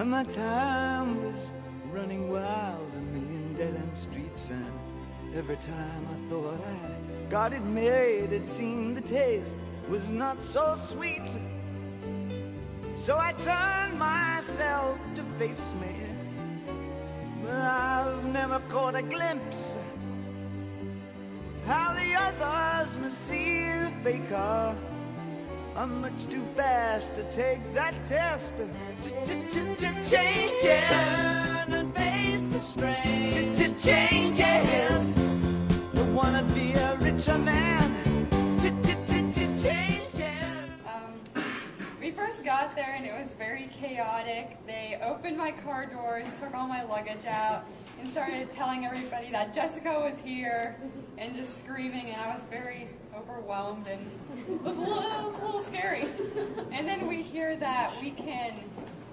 and my time was running wild, a million dead-end streets, and every time I thought I got it made, it seemed the taste was not so sweet. So I turned myself to face me, but I've never caught a glimpse how the others must see the faker. I'm much too fast to take that test. Changes. Turn and face the strain. Changes. Don't wanna be a richer man. Changes. We first got there and it was very chaotic. They opened my car doors, took all my luggage out, and started telling everybody that Jessica was here and just screaming, and I was very overwhelmed and it was a little scary. And then we hear that we can,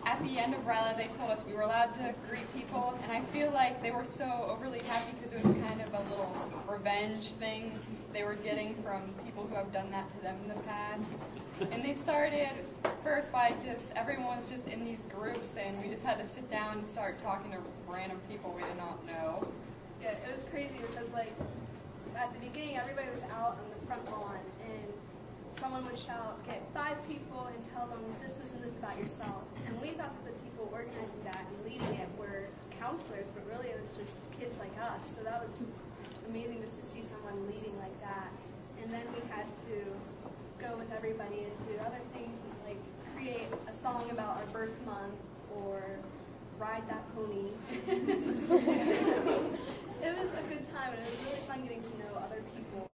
at the end of RYLA, they told us we were allowed to greet people, and I feel like they were so overly happy because it was kind of a little revenge thing they were getting from people who have done that to them in the past. And they started first by everyone's just in these groups, and we just had to sit down and start talking to random people we did not know. Yeah, it was crazy because, like, at the beginning, everybody was out on the front lawn, and someone would shout, "Get 5 people and tell them this, this, and this about yourself." And we thought that the people organizing that and leading it were counselors, but really it was just kids like us. So that was amazing just to see someone leading like that. And then we had to go with everybody and do other things, and like create a song about our birth month or ride that pony. It was a good time, and it was really fun getting to know other people.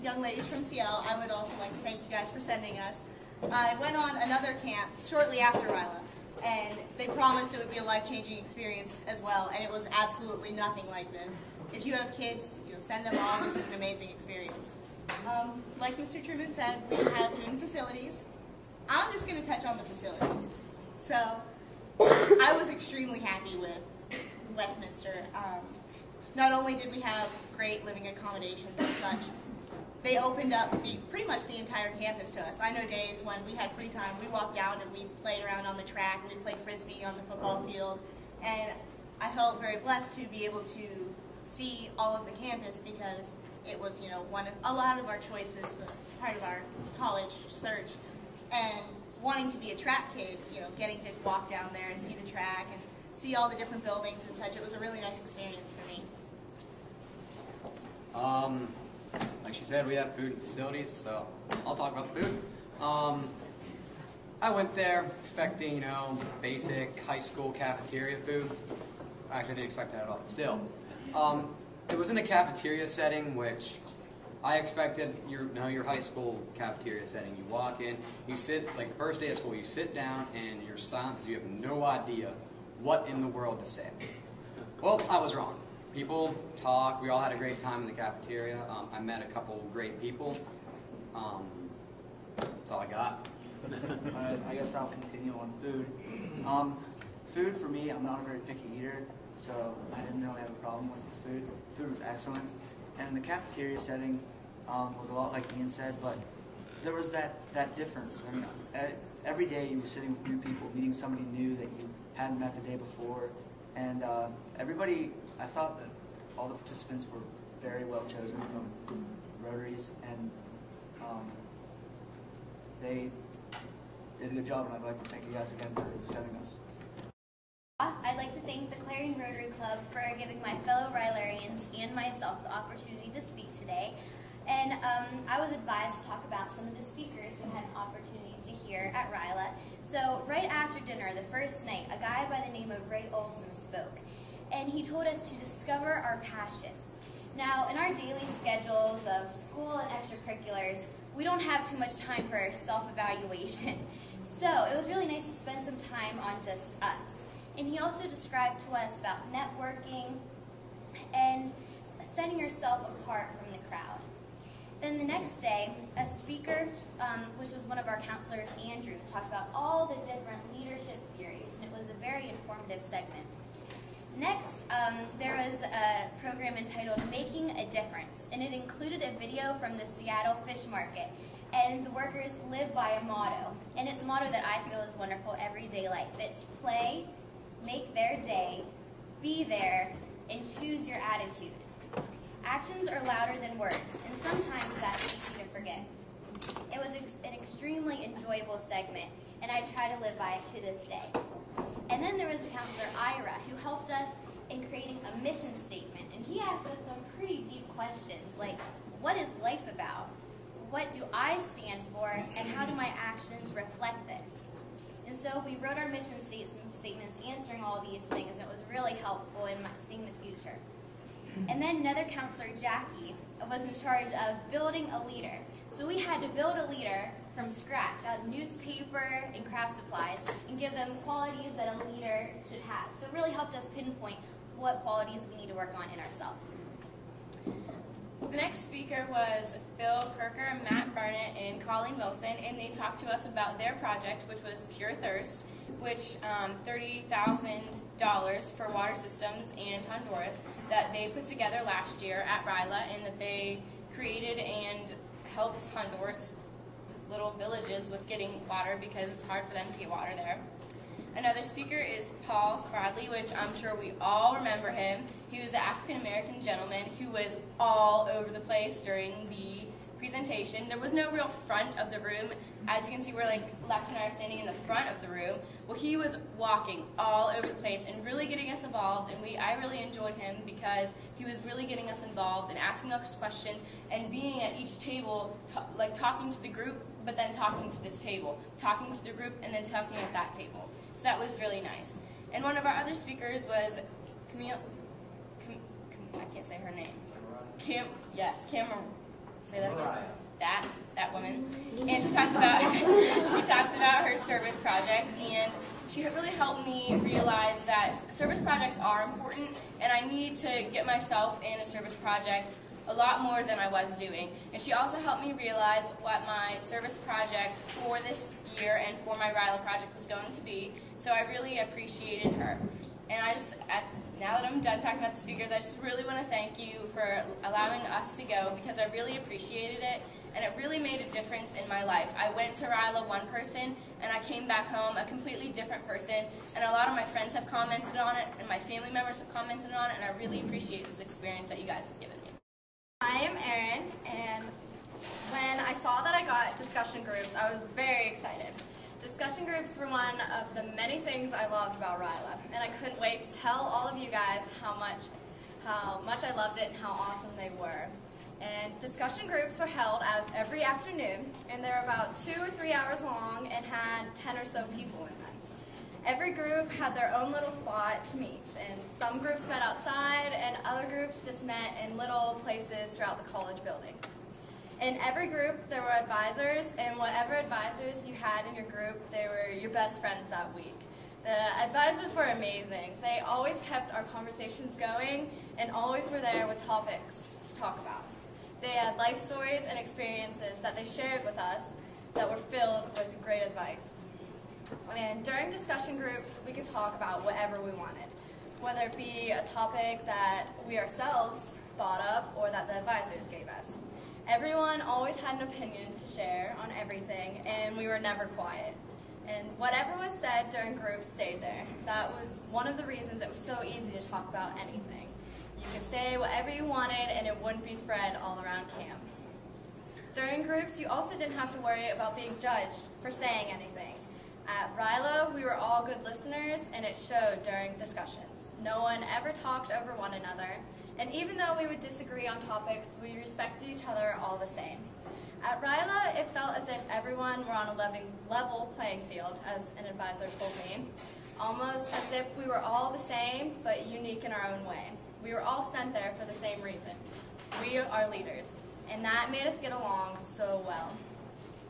Young ladies from CL, I would also like to thank you guys for sending us. I went on another camp shortly after RYLA, and they promised it would be a life-changing experience as well, and it was absolutely nothing like this. If you have kids, send them all. This is an amazing experience. Like Mr. Truman said, we have student facilities. I'm just going to touch on the facilities. So, I was extremely happy with Westminster. Not only did we have great living accommodations and such, they opened up pretty much the entire campus to us. I know days when we had free time, we walked out and we played around on the track, and we played Frisbee on the football field, and I felt very blessed to be able to see all of the campus because it was, a lot of our choices, part of our college search, and wanting to be a track kid, getting to walk down there and see the track and see all the different buildings and such. It was a really nice experience for me. Like she said, we have food and facilities, so I'll talk about the food. I went there expecting, basic high school cafeteria food. Actually, I didn't expect that at all, but still. It was in a cafeteria setting, which I expected your high school cafeteria setting. You walk in, you sit, like the first day of school, you sit down and you're silent because you have no idea what in the world to say. Well, I was wrong. People talked, we all had a great time in the cafeteria. I met a couple great people. That's all I got. I guess I'll continue on food. Food for me, I'm not a very picky eater, so I didn't really have a problem with the food. Food was excellent, and the cafeteria setting was a lot like Ian said, but there was that difference. I mean, every day you were sitting with new people, meeting somebody new that you hadn't met the day before, and everybody, I thought that all the participants were very well chosen from Rotaries, and they did a good job, and I'd like to thank you guys again for sending us. I'd like to thank the Clarion Rotary Club for giving my fellow RYLarians and myself the opportunity to speak today. And I was advised to talk about some of the speakers we had an opportunity to hear at RYLA. So right after dinner, the first night, a guy by the name of Ray Olson spoke. And he told us to discover our passion. Now, in our daily schedules of school and extracurriculars, we don't have too much time for self-evaluation. So it was really nice to spend some time on just us. And he also described to us about networking and setting yourself apart from the crowd. Then the next day, a speaker, which was one of our counselors, Andrew, talked about all the different leadership theories, and it was a very informative segment. Next, there was a program entitled Making a Difference, and it included a video from the Seattle Fish Market, and the workers live by a motto, And it's a motto that I feel is wonderful everyday life. It's play, make their day, be there, and choose your attitude. Actions are louder than words, and sometimes that's easy to forget. It was an extremely enjoyable segment, and I try to live by it to this day. And then there was a counselor, Ira, who helped us in creating a mission statement, and he asked us some pretty deep questions, like, what is life about? What do I stand for, and how do my actions reflect this? And so we wrote our mission statements answering all these things, and it was really helpful in seeing the future. And then another counselor, Jackie, was in charge of building a leader. So we had to build a leader from scratch out of newspaper and craft supplies and give them qualities that a leader should have. So it really helped us pinpoint what qualities we need to work on in ourselves. The next speaker was Bill Kirker, Matt Burnett, and Colleen Wilson, and they talked to us about their project, which was Pure Thirst, which $30,000 for water systems in Honduras that they put together last year at RYLA, and that they created and helped Honduras little villages with getting water because it's hard for them to get water there. Another speaker is Paul Spradley, which I'm sure we all remember him. He was the African-American gentleman who was all over the place during the presentation. There was no real front of the room. As you can see, we're like, Lex and I are standing in the front of the room. Well, he was walking all over the place and really getting us involved, and I really enjoyed him because he was really getting us involved and asking us questions and being at each table, like talking to the group, but then talking to this table, talking to the group, and then talking at that table. So that was really nice. And one of our other speakers was Camille, I can't say her name. Cameron, say that again. That woman. And she talked about her service project, and she really helped me realize that service projects are important, and I need to get myself in a service project a lot more than I was doing. And she also helped me realize what my service project for this year and for my RYLA project was going to be. So I really appreciated her. And now that I'm done talking about the speakers, I just really want to thank you for allowing us to go, because I really appreciated it, and it really made a difference in my life. I went to RYLA one person, and I came back home a completely different person, and a lot of my friends have commented on it, and my family members have commented on it, and I really appreciate this experience that you guys have given me. I am Erin, and when I saw that I got discussion groups, I was very excited. Discussion groups were one of the many things I loved about RYLA, and I couldn't wait to tell all of you guys how much I loved it and how awesome they were. And discussion groups were held every afternoon, and they were about 2 or 3 hours long and had 10 or so people in them. Every group had their own little spot to meet, and some groups met outside, and other groups just met in little places throughout the college buildings. In every group, there were advisors, and whatever advisors you had in your group, they were your best friends that week. The advisors were amazing. They always kept our conversations going and always were there with topics to talk about. They had life stories and experiences that they shared with us that were filled with great advice. And during discussion groups, we could talk about whatever we wanted, whether it be a topic that we ourselves thought of or that the advisors gave us. Everyone always had an opinion to share on everything, and we were never quiet. And whatever was said during groups stayed there. That was one of the reasons it was so easy to talk about anything. You could say whatever you wanted, and it wouldn't be spread all around camp. During groups, you also didn't have to worry about being judged for saying anything. At RYLA, we were all good listeners, and it showed during discussions. No one ever talked over one another, and even though we would disagree on topics, we respected each other all the same. At RYLA, it felt as if everyone were on a level playing field, as an advisor told me, almost as if we were all the same, but unique in our own way. We were all sent there for the same reason. We are leaders, and that made us get along so well.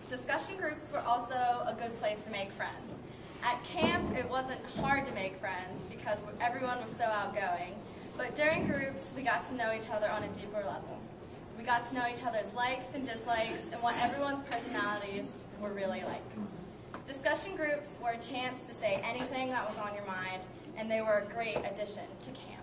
Discussion groups were also a good place to make friends. At camp, it wasn't hard to make friends because everyone was so outgoing, but during groups, we got to know each other on a deeper level. We got to know each other's likes and dislikes and what everyone's personalities were really like. Discussion groups were a chance to say anything that was on your mind, and they were a great addition to camp.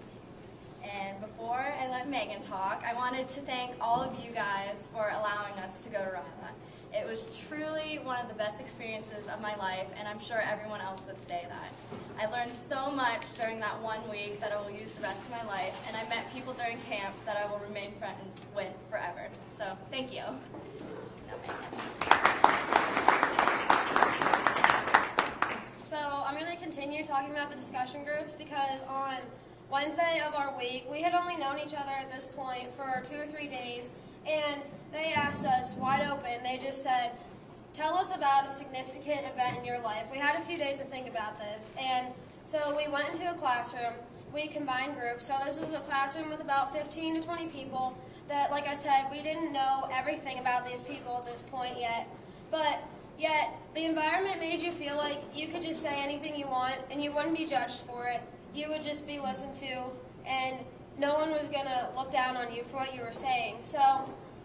And before I let Megan talk, I wanted to thank all of you guys for allowing us to go to RYLA. It was truly one of the best experiences of my life, and I'm sure everyone else would say that. I learned so much during that 1 week that I will use the rest of my life, and I met people during camp that I will remain friends with forever. So, thank you. So, I'm going to continue talking about the discussion groups because on Wednesday of our week, we had only known each other at this point for 2 or 3 days, and they asked us wide open. They just said, tell us about a significant event in your life. We had a few days to think about this, and so we went into a classroom. We combined groups. So this was a classroom with about 15 to 20 people that, like I said, we didn't know everything about these people at this point yet, but yet the environment made you feel like you could just say anything you want and you wouldn't be judged for it. You would just be listened to, and no one was going to look down on you for what you were saying. So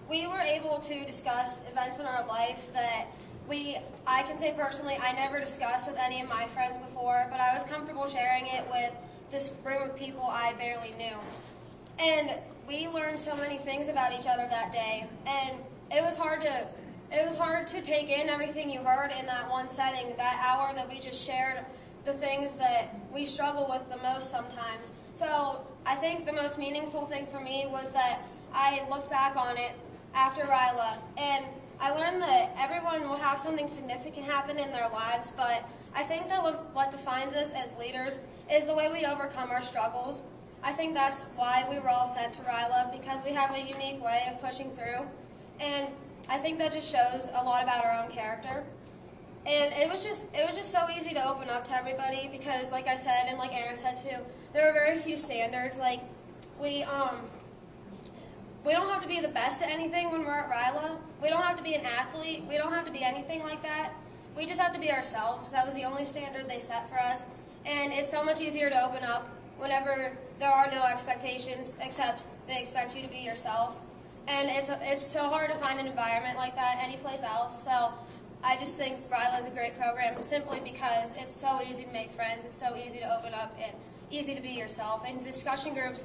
we were able to discuss events in our life that I can say personally, I never discussed with any of my friends before, but I was comfortable sharing it with this room of people I barely knew. And we learned so many things about each other that day, and it was hard to take in everything you heard in that one setting, that hour that we just shared the things that we struggle with the most sometimes. So I think the most meaningful thing for me was that I looked back on it after RYLA, and I learned that everyone will have something significant happen in their lives, but I think that what defines us as leaders is the way we overcome our struggles. I think that's why we were all sent to RYLA, because we have a unique way of pushing through, and I think that just shows a lot about our own character. And it was just so easy to open up to everybody because, like I said, and like Aaron said too, there were very few standards. Like we don't have to be the best at anything when we're at RYLA. We don't have to be an athlete. We don't have to be anything like that. We just have to be ourselves. That was the only standard they set for us. And it's so much easier to open up whenever there are no expectations except they expect you to be yourself. And it's so hard to find an environment like that anyplace else. So I just think RYLA is a great program simply because it's so easy to make friends, it's so easy to open up, and easy to be yourself. And discussion groups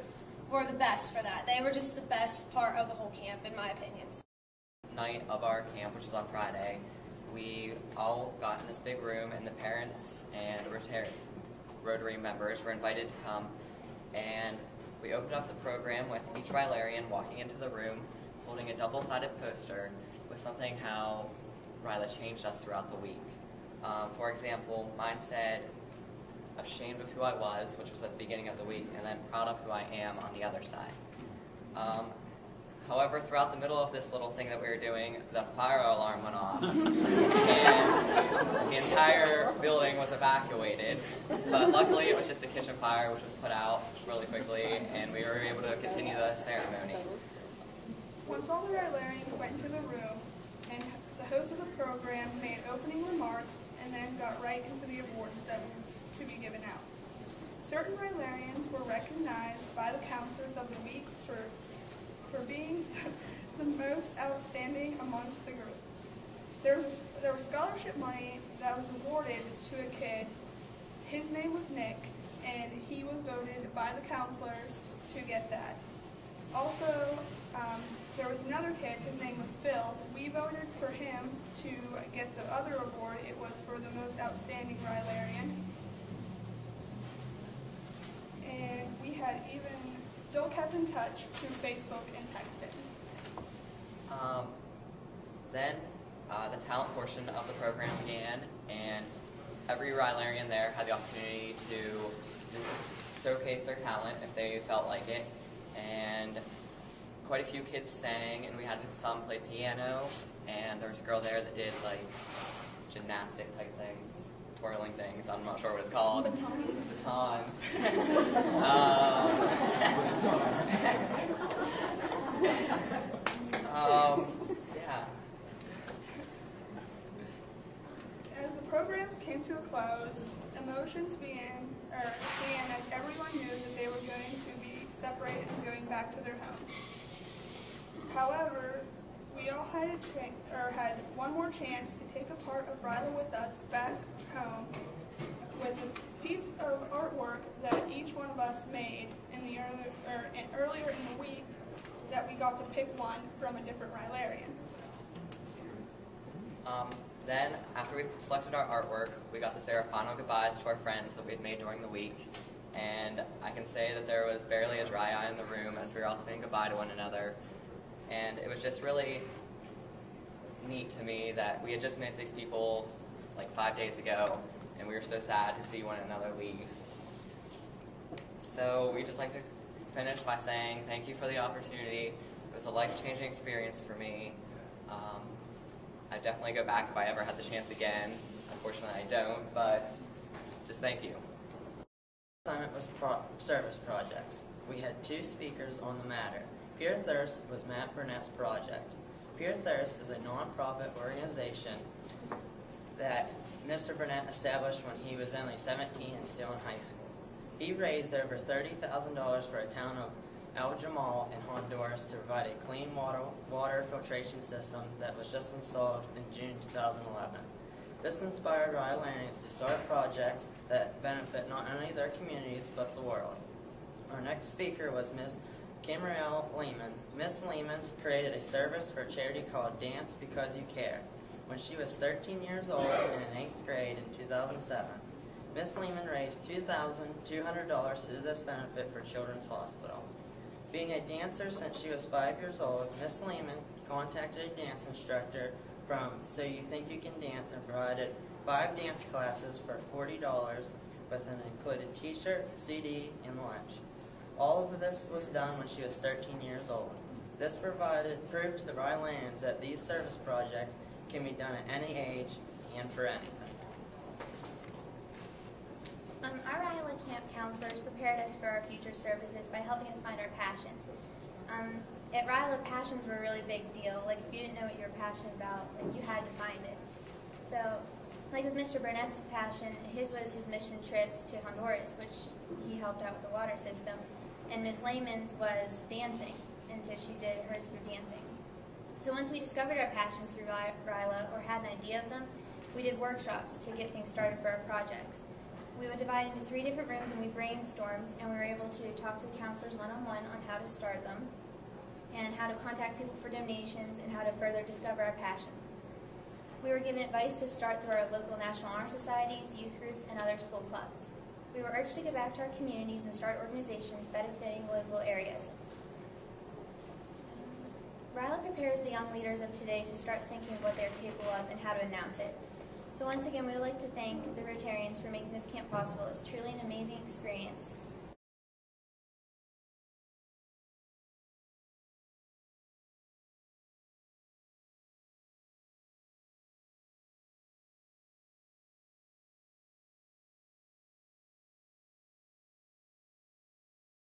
were the best for that. They were just the best part of the whole camp, in my opinion. Night of our camp, which was on Friday, we all got in this big room, and the parents and Rotary members were invited to come, and we opened up the program with each RYLArian walking into the room, holding a double-sided poster with something how RYLA changed us throughout the week. For example, mine said, ashamed of who I was, which was at the beginning of the week, and then proud of who I am on the other side. However, throughout the middle of this little thing that we were doing, the fire alarm went off, and the entire building was evacuated. But luckily, it was just a kitchen fire, which was put out really quickly, and we were able to continue the ceremony. Once all the RYLArians went into the room, and the host of the program made opening remarks, and then got right into the awards that were to be given out. Certain RYLArians were recognized by the counselors of the week for being the most outstanding amongst the group. There was scholarship money that was awarded to a kid. His name was Nick, and he was voted by the counselors to get that. Also, there was another kid, his name was Phil. We voted for him to get the other award. It was for the most outstanding RYLArian. And we had even still kept in touch through Facebook and texting. Then the talent portion of the program began, and every RYLArian there had the opportunity to showcase their talent if they felt like it. And quite a few kids sang, and we had some play piano, and there was a girl there that did like gymnastic type things, twirling things. I'm not sure what it's called. Batons. Yeah. As the programs came to a close, emotions began as everyone knew that they were going to be separated and going back to their homes. However, we all had had one more chance to take a part of RYLA with us back home with a piece of artwork that each one of us made earlier in the week that we got to pick one from a different RYLArian. Then, after we selected our artwork, we got to say our final goodbyes to our friends that we had made during the week. And I can say that there was barely a dry eye in the room as we were all saying goodbye to one another. And it was just really neat to me that we had just met these people like 5 days ago, and we were so sad to see one another leave. So we'd just like to finish by saying thank you for the opportunity. It was a life-changing experience for me. I'd definitely go back if I ever had the chance again. Unfortunately, I don't, but just thank you. Assignment was service projects. We had 2 speakers on the matter. Pure Thirst was Matt Burnett's project. Pure Thirst is a non-profit organization that Mr. Burnett established when he was only 17 and still in high school. He raised over $30,000 for a town of El Jamal in Honduras to provide a clean water filtration system that was just installed in June 2011. This inspired RYLArians to start projects that benefit not only their communities but the world. Our next speaker was Ms. Kimriel Lehman. Ms. Lehman created a service for a charity called Dance Because You Care when she was 13 years old and in 8th grade in 2007. Ms. Lehman raised $2,200 to this benefit for Children's Hospital. Being a dancer since she was 5 years old, Ms. Lehman contacted a dance instructor from So You Think You Can Dance and provided 5 dance classes for $40 with an included t-shirt, CD, and lunch. All of this was done when she was 13 years old. This proved to the RYLArians that these service projects can be done at any age and for anything. Our RYLA camp counselors prepared us for our future services by helping us find our passions. At RYLA, passions were a really big deal. Like, if you didn't know what you were passionate about, like, you had to find it. So, like with Mr. Burnett's passion, his was his mission trips to Honduras, which he helped out with the water system. And Miss Lehman's was dancing, and so she did hers through dancing. So once we discovered our passions through RYLA, or had an idea of them, we did workshops to get things started for our projects. We would divide into 3 different rooms, and we brainstormed, and we were able to talk to the counselors one-on-one on how to start them, and how to contact people for donations, and how to further discover our passion. We were given advice to start through our local National Honor Societies, youth groups, and other school clubs. We were urged to give back to our communities and start organizations benefiting local areas. RYLA prepares the young leaders of today to start thinking of what they're capable of and how to announce it. So once again, we would like to thank the Rotarians for making this camp possible. It's truly an amazing experience.